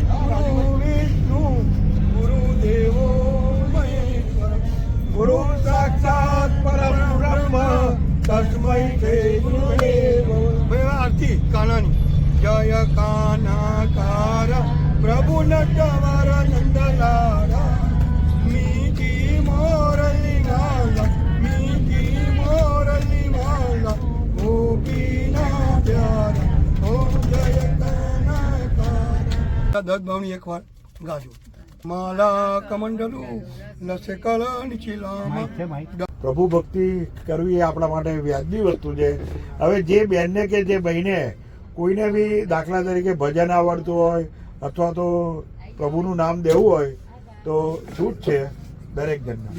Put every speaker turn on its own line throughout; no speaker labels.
બોલો ને. વિષ્ણુ ગુરુદેવો મહેશ્વર ગુરુ સાક્ષાત પરમ બ્રહ્મ તસ્મૈ શ્રી ગુરુવે નમઃ. આરતી કાનાની. જય કાનાકાર પ્રભુ નટવર નંદલાલા મીઠી મોરલી માલા મીઠી મોરલી માલા ગોપીના પ્યારા ઓ જય કાનાકાર. 10 ભાવની એક વાર ગાજો. માલા કમંડલુ લસે કળ નીચીલામાં. પ્રભુ ભક્તિ કરવી એ આપણા માટે વ્યાજબી વસ્તુ છે. હવે જે બહેનને કે જે ભાઈને કોઈને બી દાખલા તરીકે ભજન આવડતું હોય અથવા તો પ્રભુનું નામ દેવું હોય તો છૂટ છે દરેક જણને.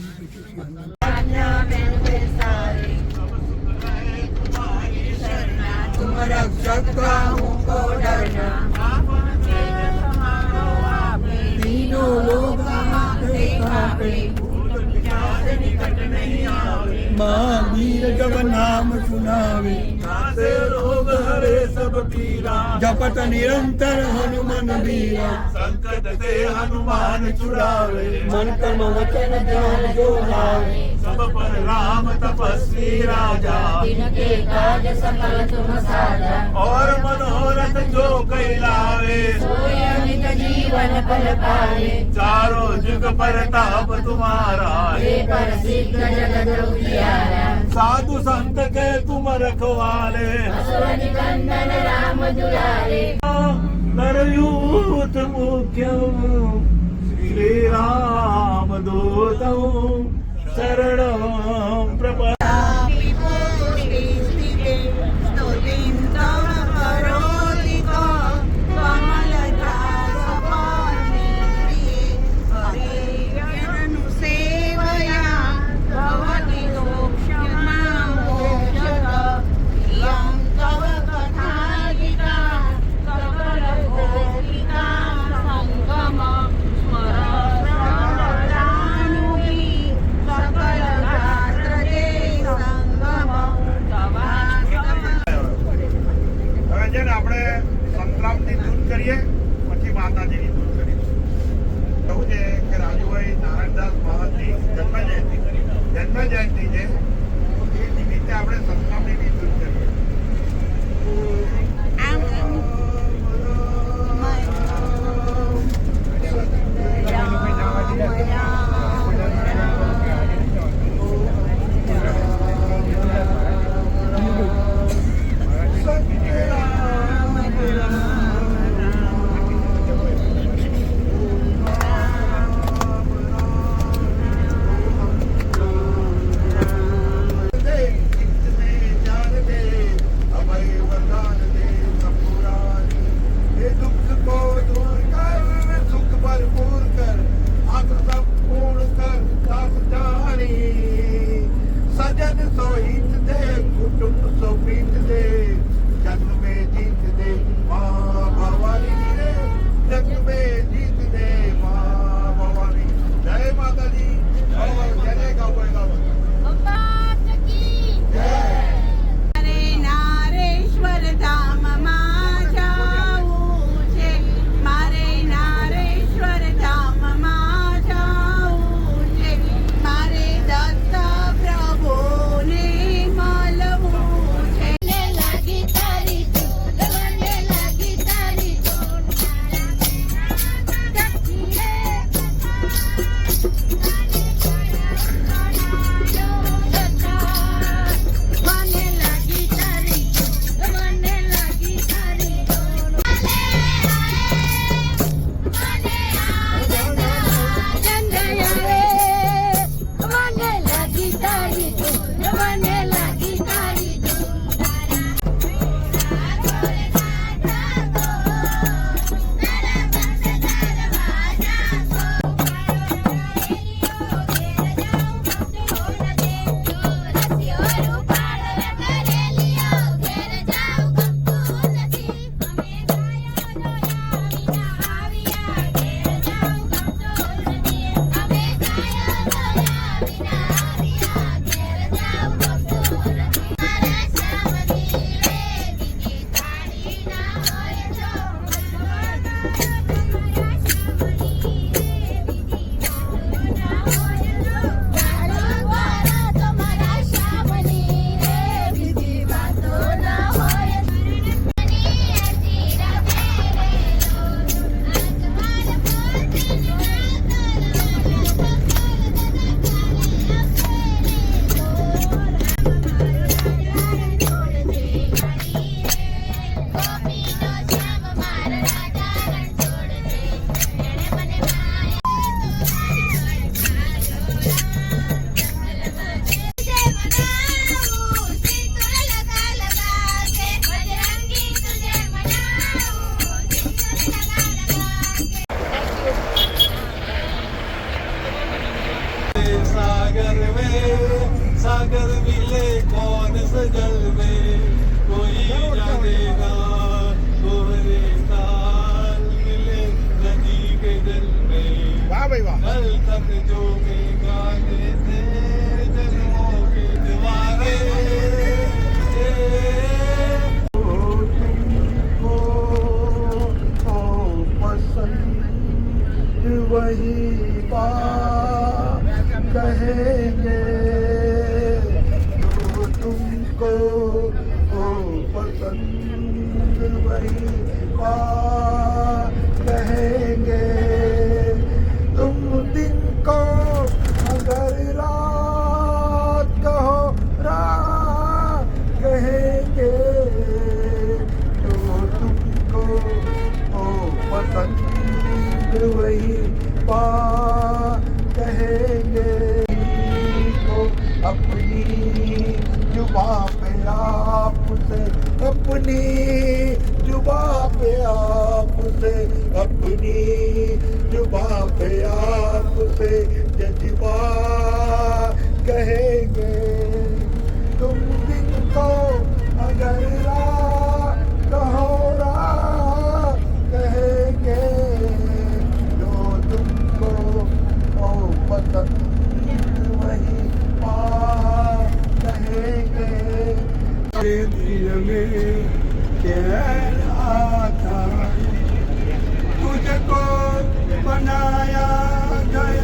महावीर जब नाम सुनावे रोग हरे सब पीरा जपत निरंतर हनुमान वीरा संकट से हनुमान छुड़ावे मन कर्म वचन ध्यान जो लावे सब पर राम तपस्वी राजा तिनके काज सकल तुम साजा और मनोरथ जो कई लावे सोई अमित जीवन फल पावे चारों जुग परताप तुम्हारा हे प्रसिद्ध जगत उजियारा साधु संत के तुम रखवाले असुर निकंदन राम दुलारे नरयूथ मुख्यम श्री राम दूतम शरणं प्रपद्ये. આપણે સંતરામની ધૂન કરીએ પછી માતાજીની ધૂન કરીએ. એવું છે કે રાજુભાઈ નારાયણદાસ મહારાજની જન્મ જયંતિ છે એ નિમિત્તે આપણે સંતરામની ધૂન કરીએ. कल तक जो मैं गाने थे जन्मों के दीवाने तुमको हो पसंद वही बात कहेंगे जो तुमको हो पसंद वही बात कहेंगे तुम दिन को अगर रात कहो रात कहेंगे जो तुमको हो पसंद वही बात कहेंगे को अपनी जुबां पे आपसे अपनी जुबां पे आपसे अपनी जुबां पे आपसे जज्बा कहेंगे तुम दिन को अगर रात कहो रात कहेंगे जो तुमको हो पसंद वही बात कहेंगे दिल में चैन आता तुझको बनाया गया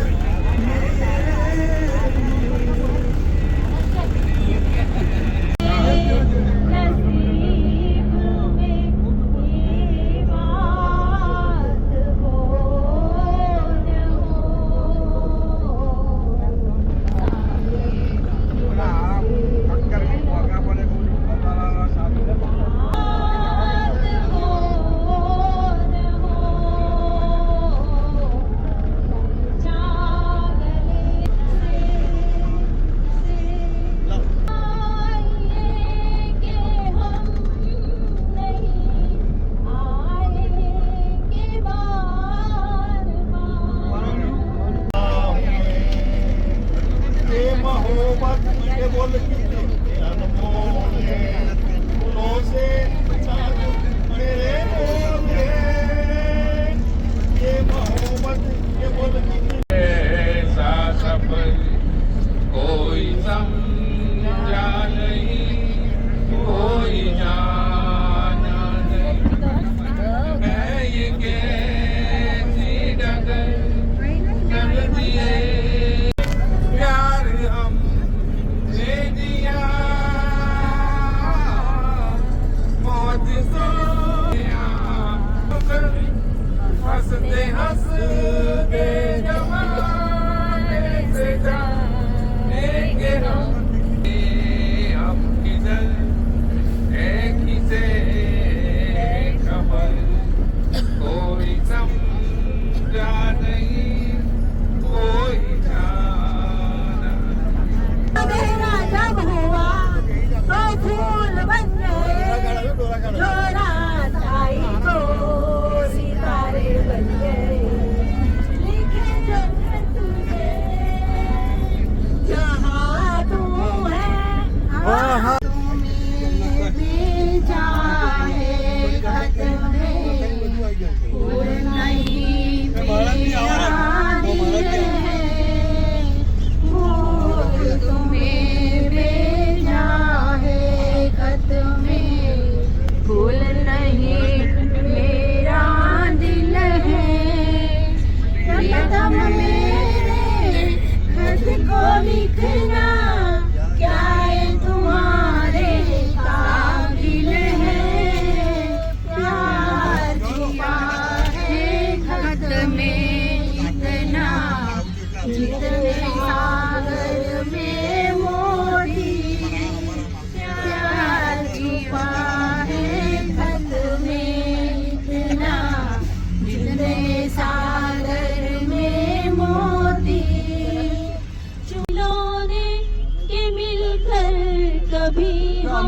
कभी हम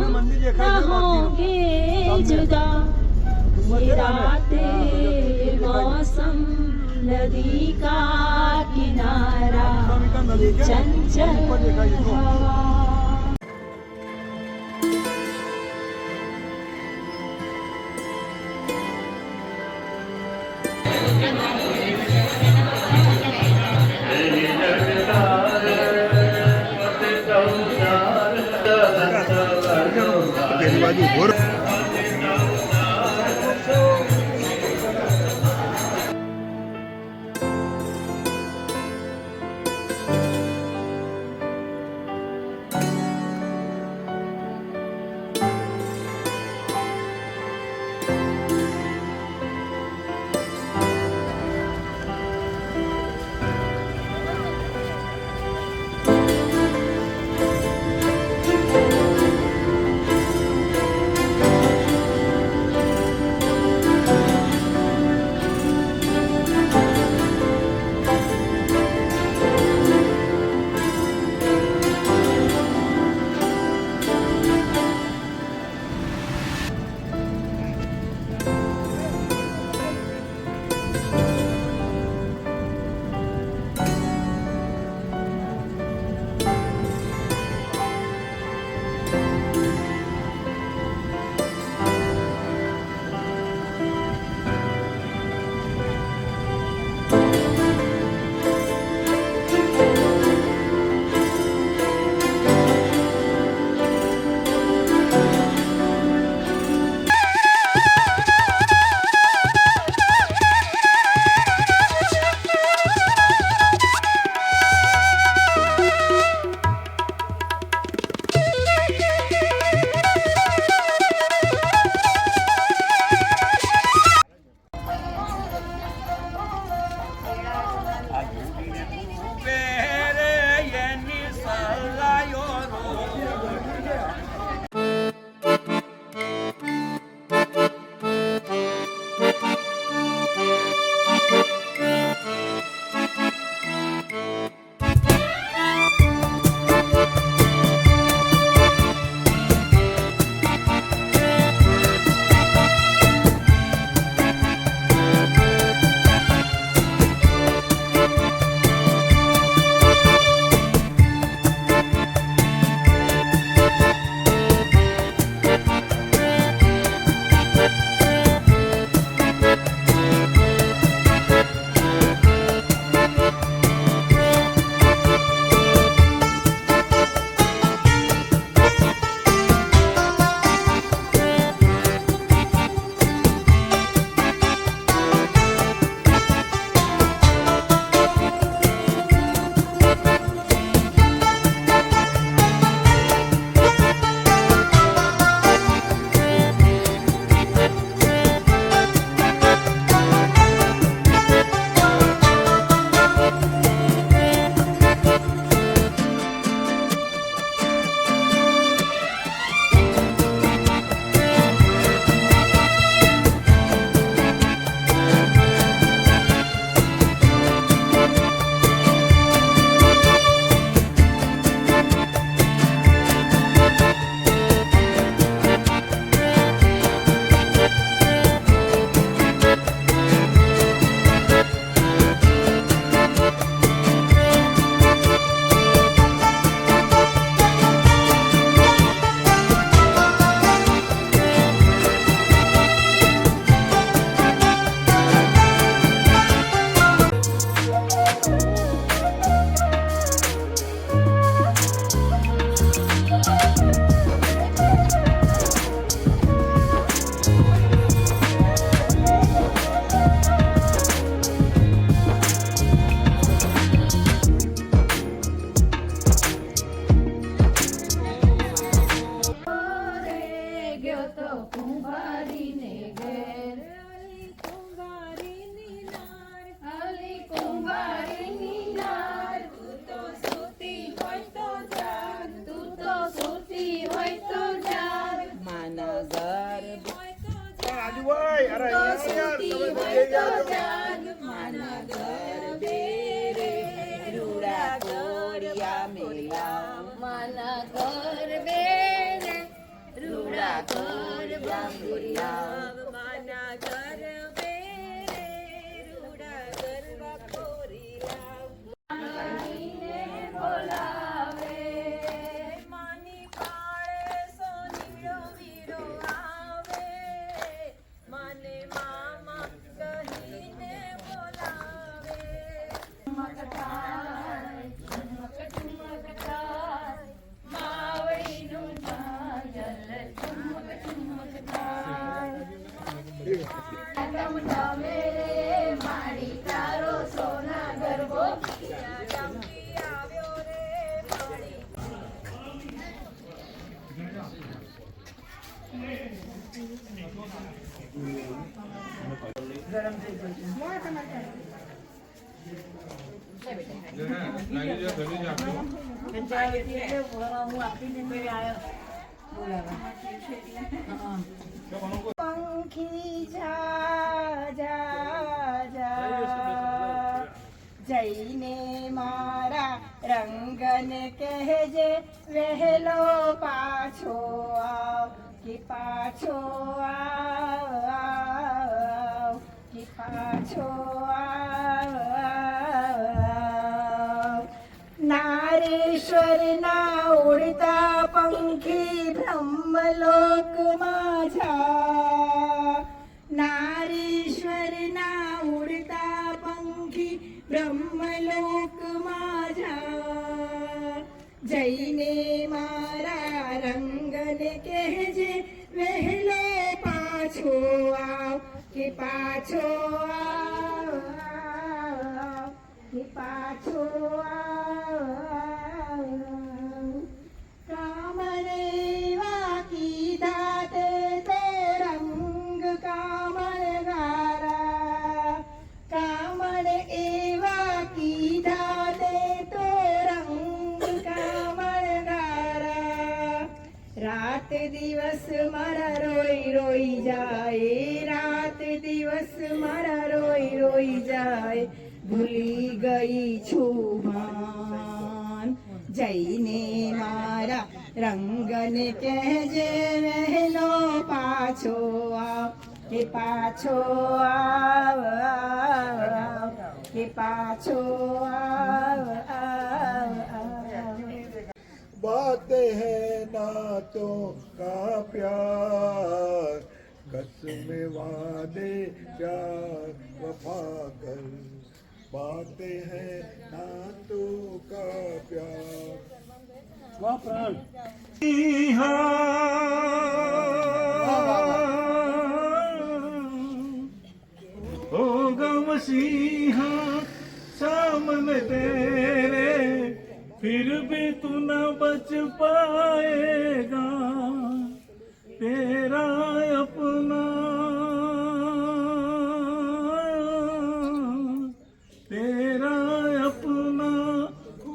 न होंगे जुदा। ये रातें मौसम नदी का किनारा चंचल हवा। માવડીનું જલ ઠુમક ઠુમક પંખી જા જા જા જઈને મારા રંગને કહેજે વહેલો પાછો આવ કે પાછો આવ કે પાછો આવ નારેશ્વર ના ઉડતા પંખી બ્રહ્મલોકમાં જા નારેશ્વર ના ઉડતા પંખી બ્રહ્મલોકમાં જા જઈને મારા રંગને કહેજે વહેલો પાછો આવ કે પાછો આવ કે પાછો આવ કામણે કીધા તે રંગ કામણ ગારા કામણ એવા કીધા તે તો રંગ કામણ ગારા રાત દિવસ મારા રોઈ રોઈ જાય રાત દિવસ મારા રોઈ રોઈ જાય ભૂલી ગઈ છું ભાન જઈને મારા રંગને કહેજે વહેલો પાછો આવ કે પાછો આવ કે પાછો આવ
बातें हैं नातों का प्यार कसम वादे प्यार वफा कर बातें हैं नातों का प्यार वाह प्राण होगा मसीहा सामने तेरे फिर भी तू न बच पाएगा तेरा अपना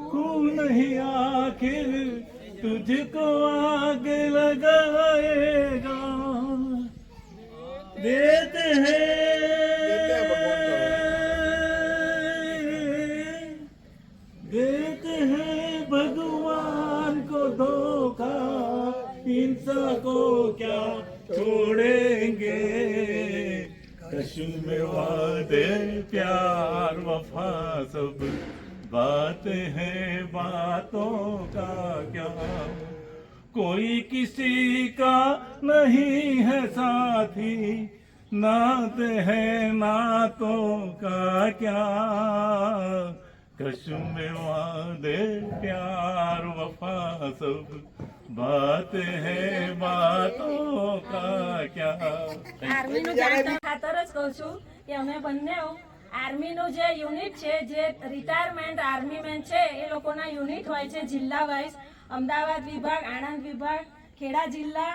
खून नहीं आखिर तुझको आगे लगाएगा देते हैं भगवान को धोखा इंसान को क्या छोड़ेंगे कसम में वादे प्यार वफा सब बात है बातों का क्या कोई किसी का नहीं है साथी नाते हैं नातों का क्या कसम में वादे प्यार वफा सब बात है बातों का क्या
આર્મીનું જાણતા ખાતર જ કહું છું કે અમે બંને આર્મીનું જે યુનિટ છે જે રિટાયરમેન્ટ આર્મીમેન છે એ લોકોના યુનિટ હોય છે જિલ્લા વાઇઝ અમદાવાદ વિભાગ આણંદ વિભાગ ખેડા જિલ્લા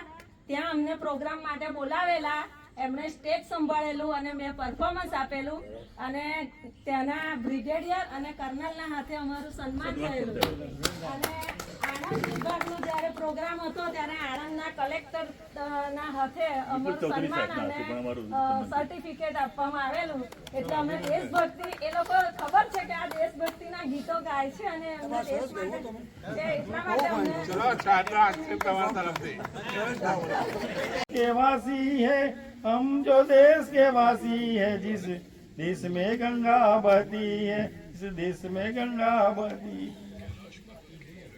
ત્યાં અમને પ્રોગ્રામ માટે બોલાવેલા એમણે સ્ટેજ સંભાળેલું અને મેં પરફોર્મન્સ આપેલું અને ત્યાંના બ્રિગેડિયર અને કર્નલના હાથે અમારું સન્માન થયેલું અને આણંદ વિભાગનો જ્યારે પ્રોગ્રામ હતો ત્યારે આણંદના કલેક્ટર ના હાથે અમારું સન્માન અને સર્ટિફિકેટ આપવામાં આવેલું એટલે અમે દેશભક્તિ એ લોકો ખબર છે કે આ દેશભક્તિના ગીતો ગાય છે અને એમના દેશ માટે એટલા માટે
के वासी है हम जो देश के वासी है जिस देश में गंगा बहती है इस देश में गंगा बहती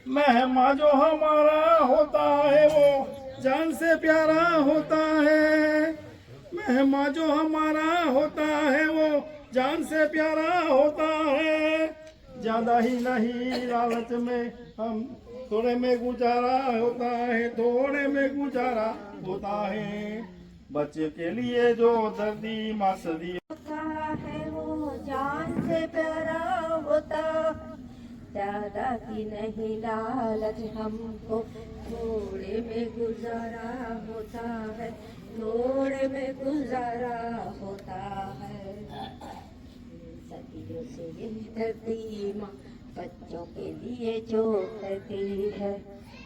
महिमा जो हमारा होता है वो जान से प्यारा होता है महिमा जो हमारा होता है वो जान से प्यारा होता है ज्यादा ही नहीं लालच में हम थोड़े में गुजारा होता है थोड़े में गुजारा होता है बच्चे के लिए जो दर्दी मास दिए
होता है वो जान से प्यारा होता, ज्यादा की नहीं लालच हमको, थोड़े में गुजारा होता है, थोड़े में गुजारा होता है। सदियों से ये धरती माँ बच्चों के लिए जो करती है,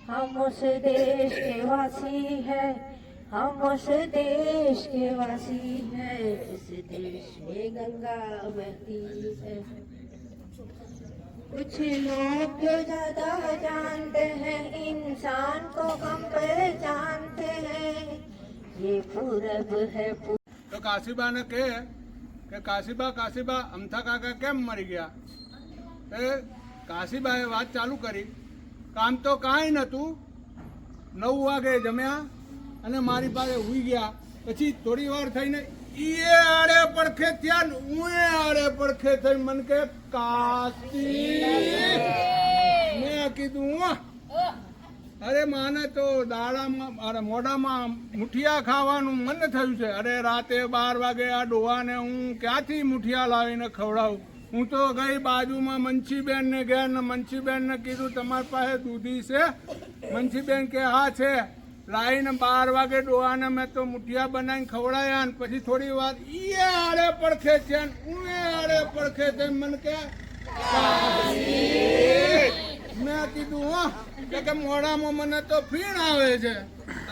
हम उस देश के वासी है, हम उस देश के वासी हैं, इस देश में गंगा बहती है। कुछ लोग जो ज्यादा जानते हैं, इंसान को कम पहचानते हैं, ये पूरब है
તો કાશીબાને કહે કે કાશીબા અમથા કાકા કેમ મરી ગયા? એ કાશીબાએ વાત ચાલુ કરી, કામ તો કાંઈ નહોતું, 9 વાગે જમ્યા અને મારી પાસે હુઈ ગયા. પછી થોડી વાર થઈને ઈએ આડે પડખે થયા ને હું આડે પડખે થઈ મને કે કાશી. મેં કીધું અરે માને તો દાડામાં અરે મોઢામાં મુઠિયા ખાવાનું મન થયું છે. અરે રાતે 12 વાગે આ ડોહાને હું ક્યાંથી મુઠિયા લાવીને ખવડાવું? હું તો ગઈ બાજુમાં મંચીબેનને ગયા ને મંચીબેનને કીધું તમારી પાસે દૂધી છે? મંચીબેન કે હા છે. લાવીને 12 વાગે ડોહાને મેં તો મુઠિયા બનાવીને ખવડાયા ને પછી થોડી વાર ઈએ આડે પડખે છે ને હું આડે પડખે છે મને કે મેં કીધું કે મોઢામાં મને તો ફીણ આવે છે.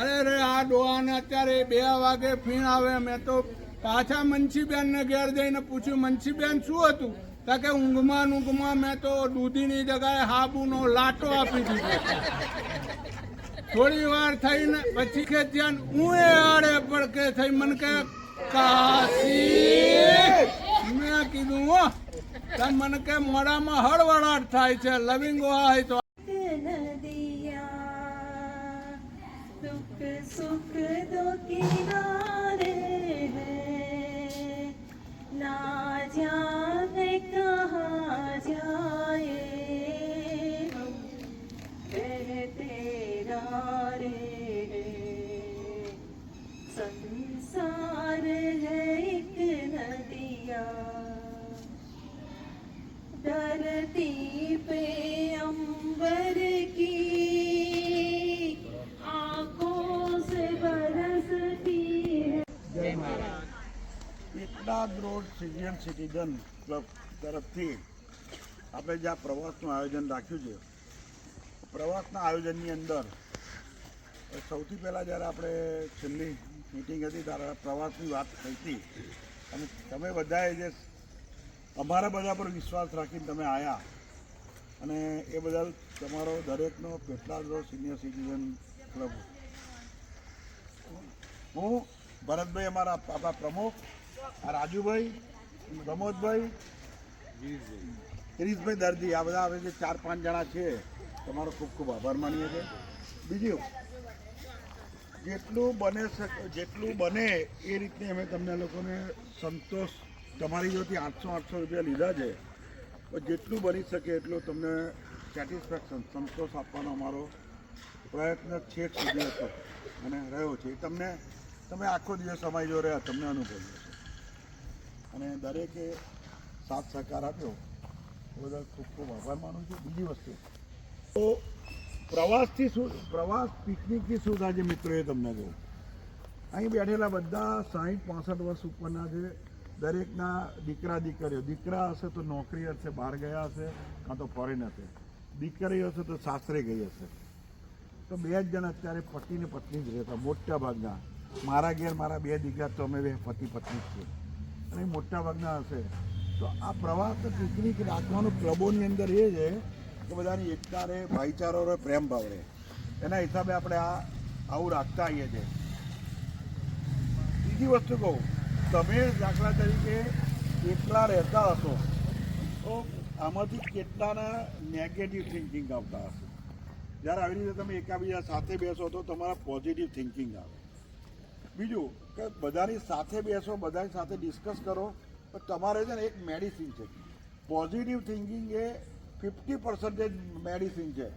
અરે આ ડોહાને અત્યારે 2 વાગે ફીણ આવે. મેં તો પાછા મંચીબેનને ઘેર જઈને પૂછ્યું મંચીબેન શું હતું? તો કે ઊંઘમાં મેં તો દૂધીની જગ્યાએ હાબુનો લાટો આપી દીધો. થોડી વાર થઈને પછી કે ત્યાં હું આડે પડકે થઈ મને કે કાશી. મેં કીધું મને કે મોઢામાં હળવળાટ થાય છે, લવિંગો હોય તો
नदिया दुख सुख दो किनारे हैं, ना जाने कहाँ जाए हम बहते नारे हैं। संसार है एक नदिया, धरती पे अंबर की आंखों से बरसती है।
Eknath road senior citizen club તરફથી આપણે જે આ પ્રવાસનું આયોજન રાખ્યું છે, પ્રવાસના આયોજનની અંદર સૌથી પહેલાં જ્યારે આપણે છેલ્લી મિટિંગ હતી ત્યારે પ્રવાસની વાત થઈ હતી અને તમે બધાએ જે અમારા બધા પર વિશ્વાસ રાખીને તમે આવ્યા અને એ બદલ તમારો દરેકનો Petlad road senior citizen club. હું ભરતભાઈ અમારા આપણા પ્રમુખ, આ રાજુભાઈ, પ્રમોદભાઈ, ગિરીશભાઈ દર્દી, આ બધા આપણે જે 4-5 જણા છે તમારો ખૂબ ખૂબ આભાર માનીએ છીએ. બીજું જેટલું બને એ રીતે અમે તમને લોકોને સંતોષ, તમારી જોડેથી 800 રૂપિયા લીધા છે, પણ જેટલું બની શકે એટલું તમને સેટિસ્ફેક્શન, સંતોષ આપવાનો અમારો પ્રયત્ન છેક સુધી હતો અને રહ્યો છે. એ તમે આખો દિવસ સમય જો રહ્યા તમને અનુભવ્યો છે અને દરેકે સાથ સહકાર આપ્યો એ બદલ ખૂબ ખૂબ આભાર માનું છું. બીજી વસ્તુ તો પ્રવાસ પિકનિકથી શું થાય છે મિત્રો, એ તમને કહું. અહીં બેઠેલા બધા 60-65 વર્ષ ઉપરના છે. દરેકના દીકરીઓ, દીકરા હશે તો નોકરી હશે, બહાર ગયા હશે, કાં તો ફોરેન હશે. દીકરી હશે તો સાસરે ગઈ હશે. તો 2 જ જણ અત્યારે પતિ ને પત્ની જ રહેતા મોટા ભાગના. મારા ઘેર મારા 2 દીકરા તો અમે પતિ પત્ની જ છીએ અને મોટા ભાગના હશે. તો આ પ્રવાસ પિકનિક રાખવાનું ક્લબોની અંદર એ છે કે બધાની એકતા રહે, ભાઈચારો રહે, પ્રેમ ભાવ રહે. એના હિસાબે આપણે આવું રાખતા આવીએ છીએ. બીજી વસ્તુ કહું, તમે દાખલા તરીકે એકલા રહેતા હશો તો આમાંથી કેટલાના નેગેટિવ થિંકિંગ આવતા હશે. જ્યારે આવી રીતે તમે એકાબીજા સાથે બેસો તો તમારા પોઝિટિવ થિંકિંગ આવે. બીજું કે બધાની સાથે બેસો, બધાની સાથે ડિસ્કસ કરો, તો તમારે છે ને એક મેડિસિન છે. પોઝિટિવ થિંકિંગ એ 50% મેડિસિન છે.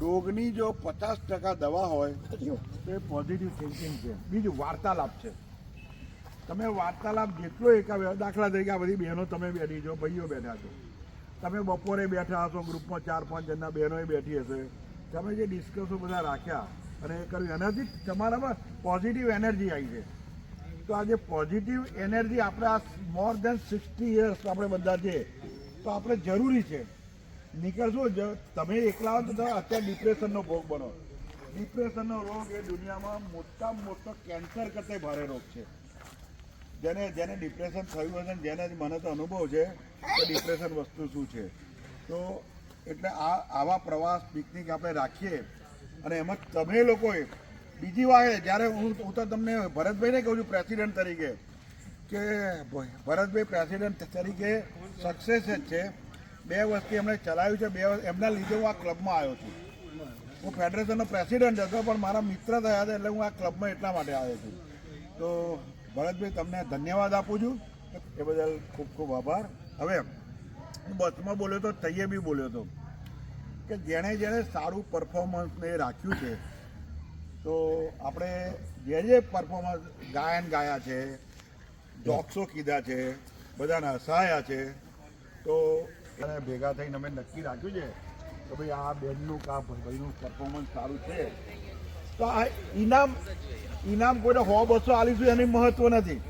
રોગની જો 50% દવા હોય તો એ પોઝિટિવ થિંકિંગ છે. બીજું વાર્તાલાપ છે. તમે વાર્તાલાપ જેટલો એકાવે, દાખલા તરીકે આ બધી બહેનો તમે બેઠી છો, ભાઈઓ બેઠા છો, તમે બપોરે બેઠા હશો, ગ્રુપમાં 4-5 જણના બહેનોએ બેઠી હશે, તમે જે ડિસ્કસો બધા રાખ્યા અને એ કર્યું, એનાથી તમારામાં પોઝિટિવ એનર્જી આવી છે. તો આ જે પોઝિટિવ એનર્જી આપણે આ મોર દેન 60 યર્સ આપણે બધા છે, તો આપણે જરૂરી છે. નીકળશું તમે એકલા હો તો તમે અત્યારે ડિપ્રેશનનો ભોગ બનો. ડિપ્રેશનનો રોગ એ દુનિયામાં મોટામાં મોટો કેન્સર કરતા ભારે રોગ છે. જેને ડિપ્રેશન થયું હશે ને જેને મને તો અનુભવ છે કે ડિપ્રેશન વસ્તુ શું છે. તો એટલે આવા પ્રવાસ પિકનિક આપણે રાખીએ અને એમાં તમે લોકોએ બીજી વાત જ્યારે હું તો તમને ભરતભાઈને કહું છું પ્રેસિડેન્ટ તરીકે કે ભરતભાઈ પ્રેસિડેન્ટ તરીકે સક્સેસ જ છે. 2 વર્ષથી એમણે ચલાવ્યું છે. 2 વર્ષ એમના લીધે હું આ ક્લબમાં આવ્યો છું. હું ફેડરેશનનો પ્રેસિડેન્ટ હતો પણ મારા મિત્ર થયા હતા એટલે હું આ ક્લબમાં એટલા માટે આવ્યો છું. તો ભરતભાઈ તમને ધન્યવાદ આપું છું એ બદલ ખૂબ ખૂબ આભાર. હવે હું બસમાં બોલ્યો તો તૈયે બી બોલ્યો હતો કે જેણે સારું પરફોર્મન્સ ને રાખ્યું છે, તો આપણે જે પરફોર્મન્સ ગાયન ગાયા છે, જોક્સો કીધા છે, બધાને હસાયા છે, તો એને ભેગા થઈને અમે નક્કી રાખ્યું છે કે ભાઈ આ બેનનું આ ભાઈનું પરફોર્મન્સ સારું છે તો આ ઇનામ કોઈને 100-200 આલીશું એની મહત્વ નથી,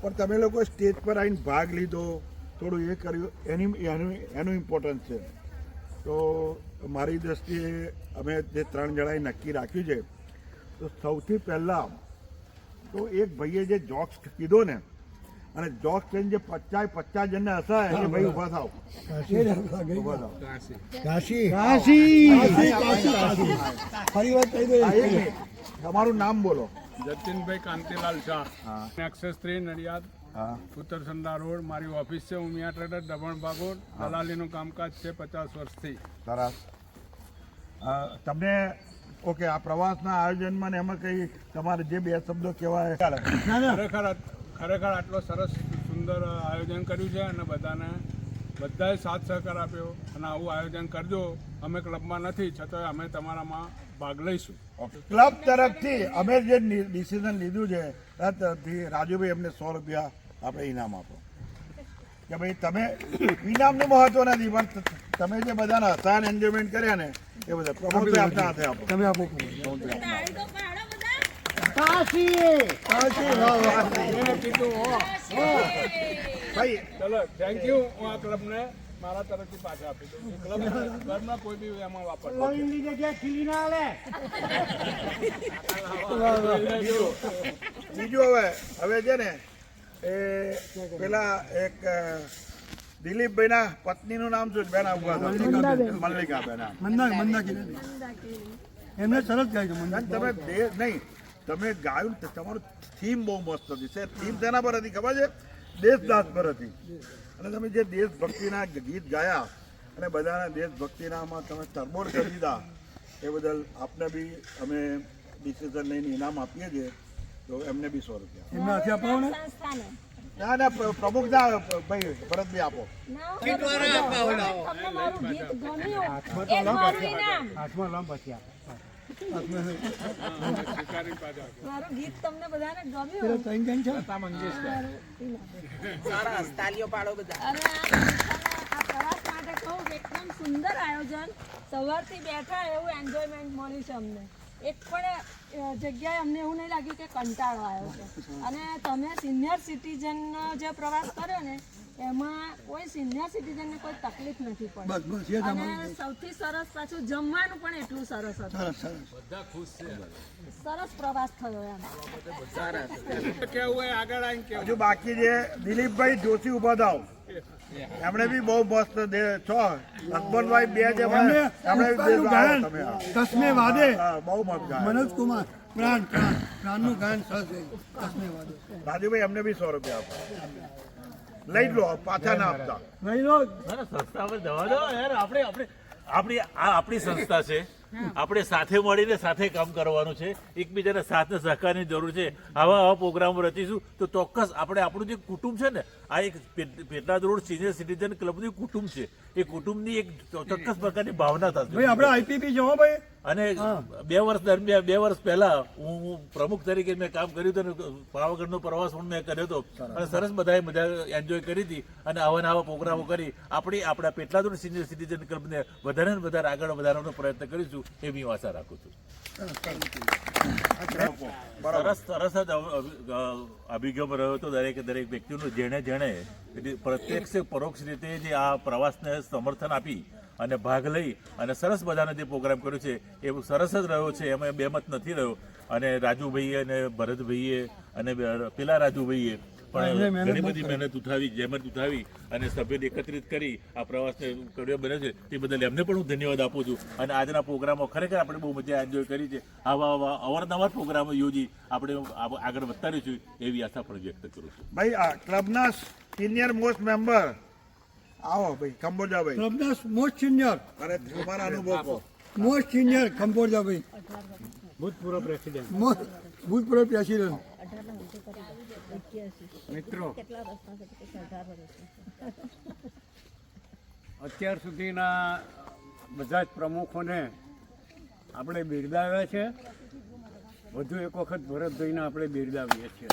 પણ તમે લોકો સ્ટેજ પર આવીને ભાગ લીધો, થોડું એ કર્યું, એનું ઇમ્પોર્ટન્સ છે. તો મારી દૃષ્ટિએ અમે જે 3 જણાએ નક્કી રાખ્યું છે, તો સૌથી પહેલાં તો એક ભાઈએ જે જોક્સ કીધો ને, અને જોક્સ થઈને જે 50 જણને હસાય એ ભાઈ ઊભા થાવ. તમારું નામ બોલો.
જતીનભાઈ કાંતિલાલ શાહ, એક્સેસ 3 નડિયાદ, ઉત્તર સંધા રોડ. મારી ઓફિસ છે ઉમિયા ટ્રેડર, દમણ ભાગોળ. દલાલીનું કામકાજ છે 50 વર્ષથી.
સરસ. તમને ઓકે, આ પ્રવાસના આયોજનમાં ને એમાં કઈ તમારે જે 2 શબ્દો કહેવાય?
ખરેખર આટલો સરસ સુંદર આયોજન કર્યું છે અને બધાએ સાથ સહકાર આપ્યો અને આવું આયોજન કરજો. અમે ક્લબમાં નથી છતાં અમે તમારામાં ભાગ લઈશું.
ક્લબ તરફથી અમે જે ડિસિઝન લીધું છે એ તરફથી રાજુભાઈ અમને 100 રૂપિયા આપણે ઇનામ આપો કે ભાઈ તમે ઇનામનું મહત્વ નથી, પણ તમે જે બધાને હસાન એન્જોયમેન્ટ કર્યા ને એ બધા પ્રમોદભાઈ આપના હાથે આપો. તમે આપો ભાઈ.
ચલો, થેન્ક યુ. હું આ ક્લબને મારા તરફથી પાછા આપી દઉં. ક્લબના કોઈ બી એમાં વાપરતો
બીજું હવે છે ને એ પેલા એક દિલીપભાઈના પત્નીનું નામ શું? બેન આવવા મલ્લિકાબેન.
એમને સરસ ગાય છે.
તમે નહીં, તમે ગાયું, તમારું થીમ બહુ મસ્ત હતી. થીમ તેના પર હતી ખબર છે? દેશદાસ પર હતી. અને તમે જે દેશભક્તિના ગીત ગાયા અને બધાના દેશભક્તિનામાં તમે તરબોળ કરી દીધા એ બદલ આપને બી અમે ડિસિઝન લઈને ઇનામ આપીએ છીએ. તો એમને બી 100 રૂપિયા.
એમને હાથે અપાવો ને.
ના પ્રમુખ ના ભાઈ ભરતભાઈ આપો.
તમને મારું ગીત ગમ્યું એ મારું ઇનામ. મારું ગીત તમને બધાને ગમ્યું. અને આ પ્રવાસ માટે કહું કે એકદમ સુંદર આયોજન. સવારથી બેઠા એવું એન્જોયમેન્ટ મળ્યું છે અમને. એક પણ જગ્યાએ અમને એવું નહીં લાગ્યું કે કંટાળો આવ્યો છે. અને તમે સિનિયર સિટીઝનનો જે પ્રવાસ કર્યો ને એમાં કોઈ સિનિયર સિટીઝનને કોઈ તકલીફ નથી પડી. અને સૌથી સરસ પાછું જમવાનું પણ એટલું સરસ હતું. સરસ પ્રવાસ થયો એમ.
કેવું આગળ આવીને કેવું.
હજુ બાકી જે દિલીપભાઈ જોશી ઉભા થાવ, એમણે બી બહુ મસ્ત હસબન્ડ વાઈફ 2 છે.
કસમે વાદે
બહુ મસ્ત ગાય.
મનોજ કુમાર પ્રાણનું ગાયન સરસ છે. કસમે વાદે.
રાજુભાઈ અમને બી 100 રૂપિયા આપો. લઈ લો, પાછા ના આપતા.
સંસ્થા પર જવા દો યાર. આપણી સંસ્થા છે, આપણે સાથે મળીને સાથે કામ કરવાનું છે. એકબીજાને સાથ ને સહકારની જરૂર છે. આવા પ્રોગ્રામો રચીશું તો ચોક્કસ આપણું જે કુટુંબ છે ને, આ એક પેટલાદ રોડ સિનિયર સિટીઝન ક્લબનું કુટુંબ છે. એ કુટુંબની એક ચોક્કસ પ્રકારની ભાવના થશે.
ભાઈ આપણે આઈપીપી જવો ભાઈ.
અને 2 વર્ષ દરમિયાન 2 વર્ષ પહેલા હું પ્રમુખ તરીકે મેં કામ કર્યું હતું અને પાવાગઢનો પ્રવાસ પણ મેં કર્યો હતો અને સરસ બધાએ મજા એન્જોય કરી હતી અને આવા પ્રોગ્રામો કરી આપણા પેટલાદોર સિનિયર સિટીઝન ક્લબને વધારે ને વધારે આગળ વધારવાનો પ્રયત્ન કરીશું એવી હું આશા રાખું છું. સરસ જ અભિગમ રહ્યો હતો દરેક વ્યક્તિનું જેણે પ્રત્યક્ષ પરોક્ષ રીતે જે આ પ્રવાસને સમર્થન આપી અને ભાગ લઈ અને સરસ મજાનો જે પ્રોગ્રામ કર્યો છે એ સરસ જ રહ્યો છે, એમાં બેમત નથી રહ્યો. અને રાજુભાઈએ અને ભરતભાઈએ અને પેલા રાજુભાઈએ પણ ઘણી બધી મહેનત ઉઠાવી અને સભ્યોને એકત્રિત કરી આ પ્રવાસને કર્યો બને છે તે બદલ એમને પણ હું ધન્યવાદ આપું છું. અને આજના પ્રોગ્રામો ખરેખર આપણે બહુ મજા એન્જોય કરી છે. આવા અવારનવાર પ્રોગ્રામો યોજી આપણે આગળ વધતા રહીશું એવી આશા પણ વ્યક્ત કરું છું.
ભાઈ આ ક્લબના સિનિયર મોસ્ટ મેમ્બર આવો ભાઈ કંબોજાભાઈ.
ક્લબના મોસ્ટ સિનિયર
અરે તમારા અનુભવ કહો.
મોસ્ટ સિનિયર કંબોજાભાઈ, ભૂતપૂર્વ પ્રેસિડેન્ટ.
મિત્રો, અત્યાર સુધીના બધા જ પ્રમુખોને આપણે બિરદાવ્યા છે. વધુ એક વખત ભરતભાઈને આપણે બિરદાવીએ છીએ.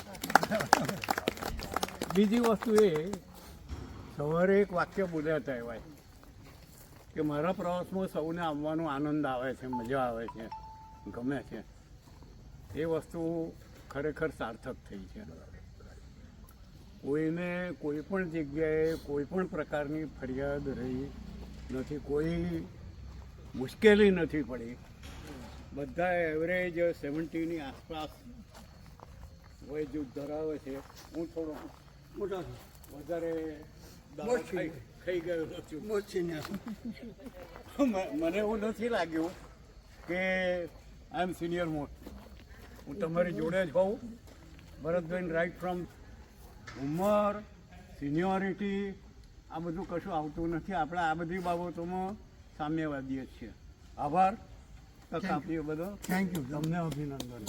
બીજી વસ્તુ એ, સવારે એક વાક્ય બોલ્યા હતા એવાય કે મારા પ્રવાસમાં સૌને આવવાનો આનંદ આવે છે, મજા આવે છે, ગમે છે. એ વસ્તુ ખરેખર સાર્થક થઈ છે. કોઈને કોઈ પણ જગ્યાએ કોઈ પણ પ્રકારની ફરિયાદ રહી નથી, કોઈ મુશ્કેલી નથી પડી. બધા એવરેજ 70ની આસપાસ વય જૂથ ધરાવે છે. હું થોડો વધારે ખાઈ ગયો છું. મને એવું નથી લાગ્યું કે આઈ એમ સિનિયર મોસ્ટ. હું તમારી જોડે જ હોઉં. ભરતભાઈ રાઈટ ફ્રોમ ઉંમર, સિનિયોરિટી આ બધું કશું આવતું નથી. આપણે આ બધી બાબતોમાં સામ્યવાદીએ છીએ. આભાર. તક આપીએ બધો.
Thank you.
તમને અભિનંદન.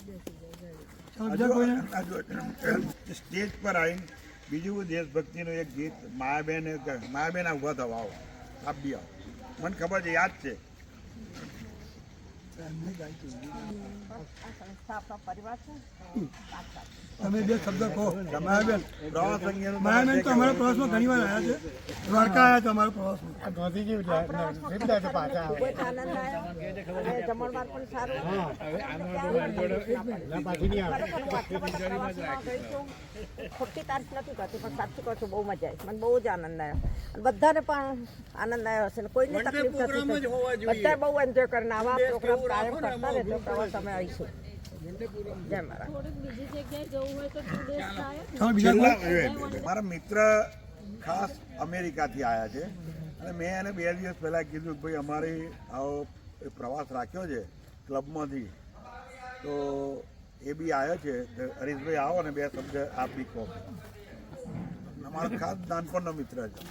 સ્ટેજ પર આવીને બીજું દેશભક્તિનું એક ગીત માયાબેન ઉભા થવા આવો. આપ બી આવો. મને ખબર છે, યાદ છે.
તમે બે શબ્દ કહો. માયાબેન
પ્રવાસ અંગેનું
માયાબેન તો અમારા પ્રવાસમાં ઘણી વાર આવ્યા છે. દ્વારકા આવ્યા હતા અમારા પ્રવાસમાં.
ખૂબ જ આનંદ આવ્યો અને જમણવાર પણ સારું. ખોટી તારીફ નથી કરતી પણ સાચું કહું છું, બહુ મજા આવી. મને બહુ જ આનંદ આવ્યો અને બધાને પણ આનંદ આવ્યો હશે ને કોઈને તકલીફ નથી થતી. બધા બહુ એન્જોય કરીને આવા પ્રોગ્રામ કાયમ કરતા રહેજો. પ્રવાસ અમે આવીશું. જય મહારાજ.
મારા મિત્ર ખાસ અમેરિકાથી આવ્યા છે અને મેં એને 2 દિવસ પહેલાં કીધું કે ભાઈ અમારે આવો પ્રવાસ રાખ્યો છે ક્લબમાંથી, તો એ બી આવ્યો છે. હરીશભાઈ આવો ને 2 શબ્દ આપ બી કહો. અમારો ખાસ નાનપણનો મિત્ર છે.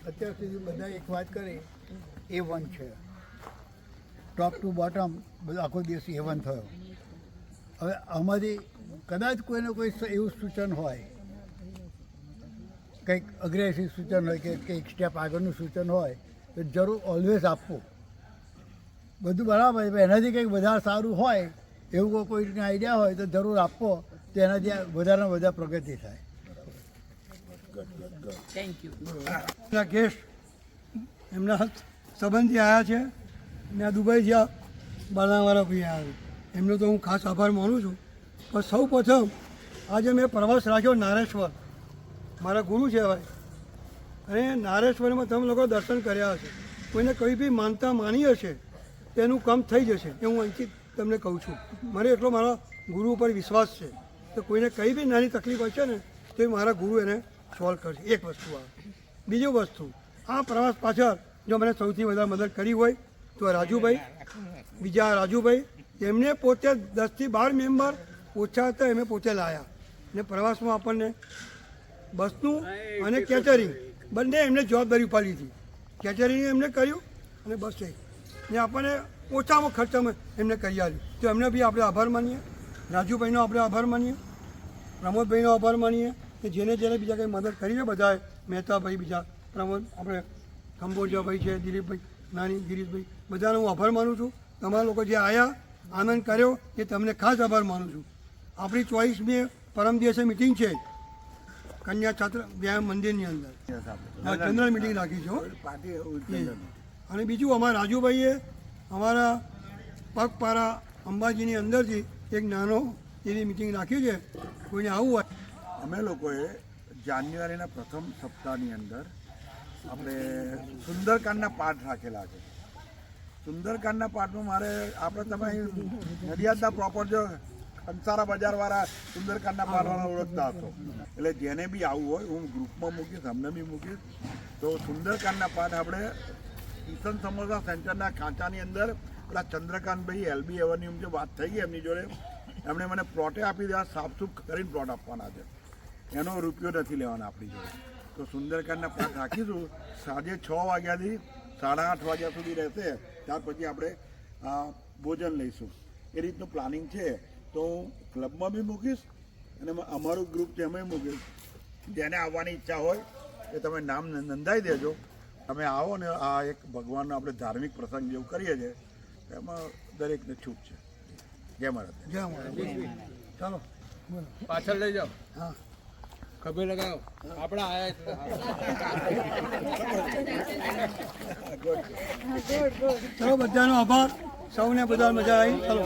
અત્યાર સુધી બધા એક વાત કરી A1 છે, ટોપ ટુ બોટમ બધો આખો દિવસ A1 થયો. હવે આમાંથી કદાચ કોઈને કોઈ એવું સૂચન હોય, કંઈક અગ્રેસિવ સૂચન હોય કે કંઈક સ્ટેપ આગળનું સૂચન હોય તો જરૂર ઓલવેઝ આપવું. બધું બરાબર છે, એનાથી કંઈક વધારે સારું હોય એવું કોઈને આઈડિયા હોય તો જરૂર આપવો, તો એનાથી વધારે વધારે પ્રગતિ થાય.
એમના ગેસ્ટ એમના સંબંધી આવ્યા છે ને આ દુબઈ જ્યાં બનાવવાળા ભાઈ આવ્યા છે. એમનો તો હું ખાસ આભાર માનું છું. પણ સૌ પ્રથમ આજે મેં પ્રવાસ રાખ્યો નારેશ્વર. મારા ગુરુ છે ભાઈ. અને નારેશ્વરમાં તમે લોકો દર્શન કર્યા હશે. કોઈને કંઈ બી માનતા માની હશે તેનું કામ થઈ જશે એ હું અહીંથી તમને કહું છું. મારે એટલો મારા ગુરુ ઉપર વિશ્વાસ છે તો કોઈને કંઈ બી નાની તકલીફ હશે ને તો એ મારા ગુરુ એને સોલ્વ કરશે. એક વસ્તુ આ. બીજી વસ્તુ, આ પ્રવાસ પાછળ જો મને સૌથી વધારે મદદ કરી હોય તો રાજુભાઈ, બીજા રાજુભાઈ, એમને પોતે 10 થી 12 મેમ્બર ઓછા હતા, એમને પોતે લાવ્યા ને પ્રવાસમાં આપણને બસનું અને કેટરિંગ બંને એમને જવાબદારી ઉપાડી હતી. કેટરિંગ એમને કર્યું અને બસે ને આપણને ઓછામાં ખર્ચામાં એમને કરી આપ્યું. તો એમને બી આપણે આભાર માનીએ. રાજુભાઈનો આપણે આભાર માનીએ, પ્રમોદભાઈનો આભાર માનીએ કે જેને બીજા કંઈ મદદ કરી છે બધાએ. મહેતાભાઈ, બીજા પ્રમોદ, આપણે કંબોજાભાઈ છે, દિલીપભાઈ, નાની, ગિરીશભાઈ, બધાનો હું આભાર માનું છું. તમારા લોકો જે આવ્યા આનંદ કર્યો એ તમને ખાસ આભાર માનું છું. આપણી 24મી પરમ દિવસે મિટિંગ છે કન્યા છાત્ર વ્યાયામ મંદિરની અંદર. જનરલ મિટિંગ રાખી છે હો. અને બીજું અમારા રાજુભાઈએ અમારા પગપારા અંબાજીની અંદરથી એક નાનો એવી મિટિંગ રાખી છે. કોઈને આવવું હોય.
અમે લોકોએ જાન્યુઆરીના પ્રથમ સપ્તાહની અંદર આપણે સુંદરકાંડના પાઠ રાખેલા છે. સુંદરકાંડના પાઠમાં મારે આપણે તમે નડિયાદના પ્રોપર જો કંસારા બજારવાળા સુંદરકાંડના પાઠવાળા ઓળખતા હશો. એટલે જેને બી આવવું હોય હું ગ્રુપમાં મૂકીશ, અમને બી મૂકીશ. તો સુંદરકાંડના પાઠ આપણે કિશન સમોસા સેન્ટરના ખાંચાની અંદર પેલા ચંદ્રકાંતભાઈ એલબી એવન્યુ જે વાત થઈ ગઈ એમની જોડે, એમણે મને પ્લોટે આપી દેવા, સાફસૂફ કરીને પ્લોટ આપવાના છે. એનો રૂપિયો નથી લેવાના આપણી જોડે. તો સુંદરકાંડના પાઠ રાખીશું. સાંજે 6 વાગ્યાથી 8:30 વાગ્યા સુધી રહેશે. ત્યાર પછી આપણે ભોજન લઈશું. એ રીતનું પ્લાનિંગ છે. તો હું ક્લબમાં બી મૂકીશ અને અમારું ગ્રુપ છે એમાં મૂકીશ. જેને આવવાની ઈચ્છા હોય એ તમે નામ નોંધાવી દેજો. તમે આવો ને આ એક ભગવાનનો આપણે ધાર્મિક પ્રસંગ જેવું કરીએ છીએ એમાં દરેકને છૂટ છે. જય મહારાજ.
જય મહારાજ. ચાલો
પાછળ લઈ જાઓ.
હા
ખભે લગાવો. આપણે આયા
ચલો બધાનો આભાર. સૌને બધા મજા આવી. ચલો.